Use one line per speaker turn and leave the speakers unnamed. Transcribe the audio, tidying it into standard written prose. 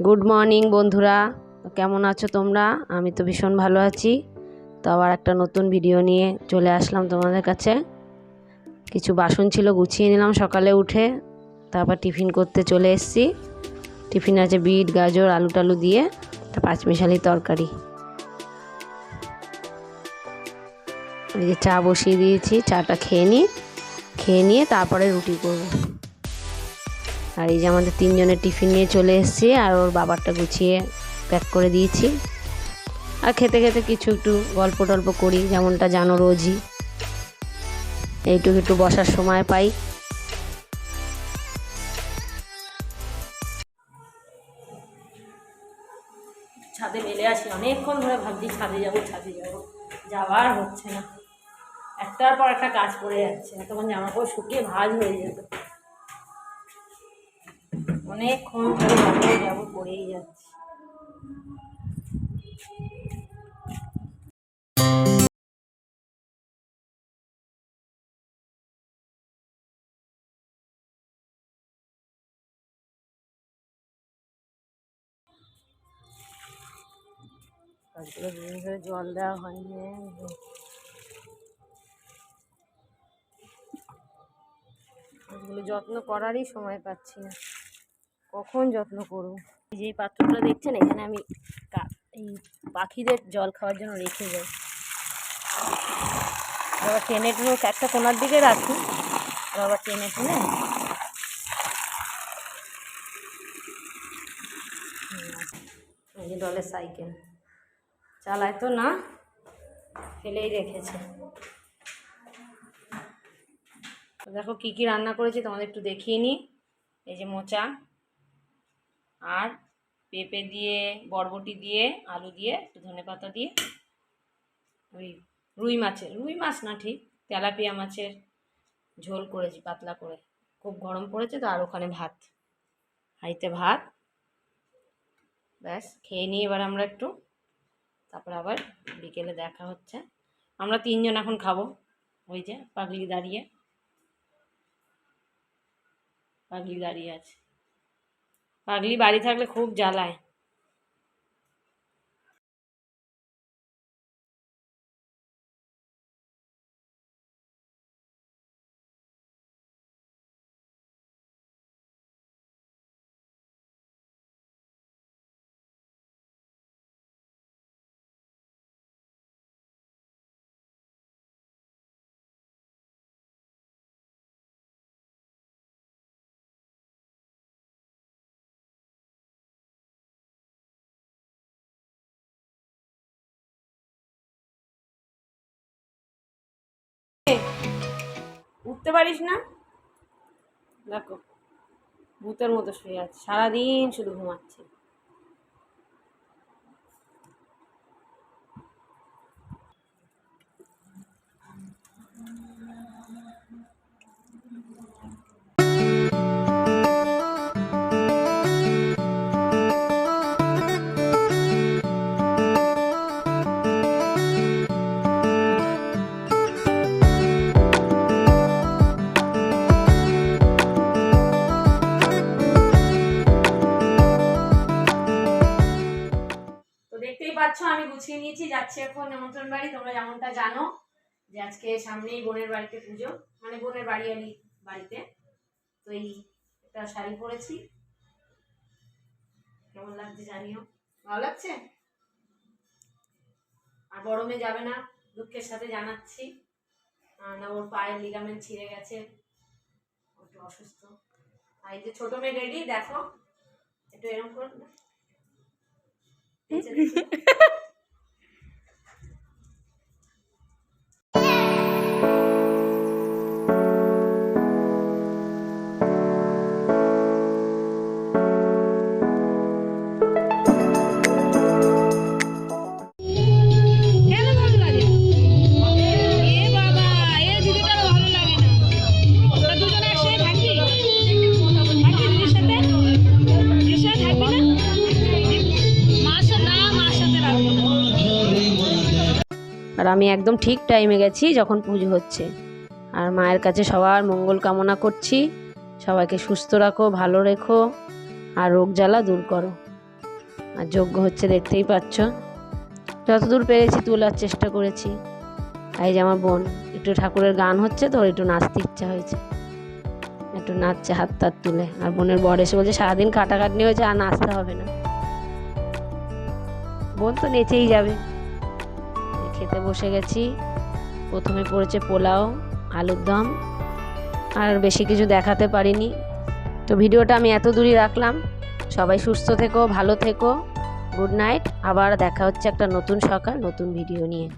Good morning বন্ধুরা, কেমন আছো তোমরা? আমি তো ভীষণ ভালো আছি। তো আবার একটা নতুন ভিডিও নিয়ে চলে আসলাম তোমাদের কাছে। কিছু বাসন ছিল, গুছিয়ে নিলাম সকালে উঠে, তারপর টিফিন করতে চলে এসেছি। টিফিন আছে বিট গাজর আলু টালু দিয়ে একটা পাঁচমিশালি তরকারি। এই যে চা বসিয়ে দিয়েছি, চাটা খেয়ে নিয়ে তারপরে রুটি করব। আর এই যে আমাদের তিনজনের টিফিন নিয়ে চলে এসেছি, আর ওর বাবারটা গুছিয়ে প্যাক করে দিয়েছি। আর খেতে খেতে কিছু একটু গল্প টল্প করি, যেমনটা জানো রোজই। এইটুকু একটু বসার সময় পাই। ছাদে মেলে আসি, অনেকক্ষণ ধরে ভাবছি ছাদে যাবো, যাওয়ার হচ্ছে না। একটার পর একটা কাজ পড়ে যাচ্ছে, তখন জামা কাপড় শুকিয়ে ভাঁজ হয়ে যেত। অনেকক্ষণ ধরে যাবো পড়েই যাচ্ছে। গাছগুলো দিন ধরে জল দেওয়া হয়নি, গাছগুলো যত্ন করারই সময় পাচ্ছি না, কখন যত্ন করব। এই যে পাত্রটা দেখছেন, এখানে আমি এই পাখিদের জল খাওয়ার জন্য রেখে যাই। আবার টেনে টুনে একটা কোনার দিকে রাখি, আর আবার টেনে টুনে এই যে ডলের সাইকেল চালায় তো না, ফেলেই রেখেছে। দেখো কি কি রান্না করেছি তোমাদের একটু দেখিয়ে নিই। এই যে মোচা আর পেঁপে দিয়ে, বরবটি দিয়ে, আলু দিয়ে, একটু ধনেপাতা দিয়ে, ওই রুই মাছ না ঠিক তেলাপিয়া মাছের ঝোল করেছি পাতলা করে। খুব গরম পড়েছে তো, আর ওখানে ভাত, হাঁড়িতে ভাত। ব্যাস খেয়ে নিই এবার আমরা একটু, তারপর আবার বিকেলে দেখা হচ্ছে। আমরা তিনজন এখন খাবো। ওই যে পাগলি দাঁড়িয়ে আছে। পাগলি বাড়ি থাকলে খুব জ্বালায়। উঠতে পারিস না, দেখো ভূতের মতো শুয়ে আছে, সারাদিন শুধু ঘুমাচ্ছে। দেখতেই পাচ্ছ আমি গুছিয়ে নিয়েছি, যাচ্ছি এখন নেমন্ত্রণ বাড়ি। তোমরা যেমনটা জানো যে আজকে সামনেই বোনের বাড়িতে পুজো, মানে বোনের বাড়িতে। তো এই একটা শাড়ি পরেছি, কেমন লাগছে জানিও। ভালো লাগছে? আর বড় মেয়ে যাবে না, দুঃখের সাথে জানাচ্ছি। না, ওর পায়ের লিগামেন্ট ছিঁড়ে গেছে, একটু অসুস্থ। আর এই যে ছোট মেয়ে রেডি, দেখো একটু এরকম করে না। আর আমি একদম ঠিক টাইমে গেছি যখন পুজো হচ্ছে। আর মায়ের কাছে সবার মঙ্গল কামনা করছি, সবাইকে সুস্থ রাখো, ভালো রেখো, আর রোগ জ্বালা দূর করো।
আর যজ্ঞ হচ্ছে দেখতেই পাচ্ছ। যতদূর পেরেছি তোলার চেষ্টা করেছি। এই যে আমার বোন একটু ঠাকুরের গান হচ্ছে তো একটু নাচতে ইচ্ছা হয়েছে, একটু নাচছে হাত তাত তুলে। আর বোনের বর এসে বলছে সারাদিন কাটাকাটনি হয়েছে আর নাচতে হবে না। বোন তো নেচেই যাবে। খেতে বসে গেছি। প্রথমে পড়েছে পোলাও, আলুর দম, আর বেশি কিছু দেখাতে পারিনি। তো ভিডিওটা আমি এত দূরই রাখলাম। সবাই সুস্থ থেকো, ভালো থেকো, গুড নাইট। আবার দেখা হচ্ছে একটা নতুন সকাল নতুন ভিডিও নিয়ে।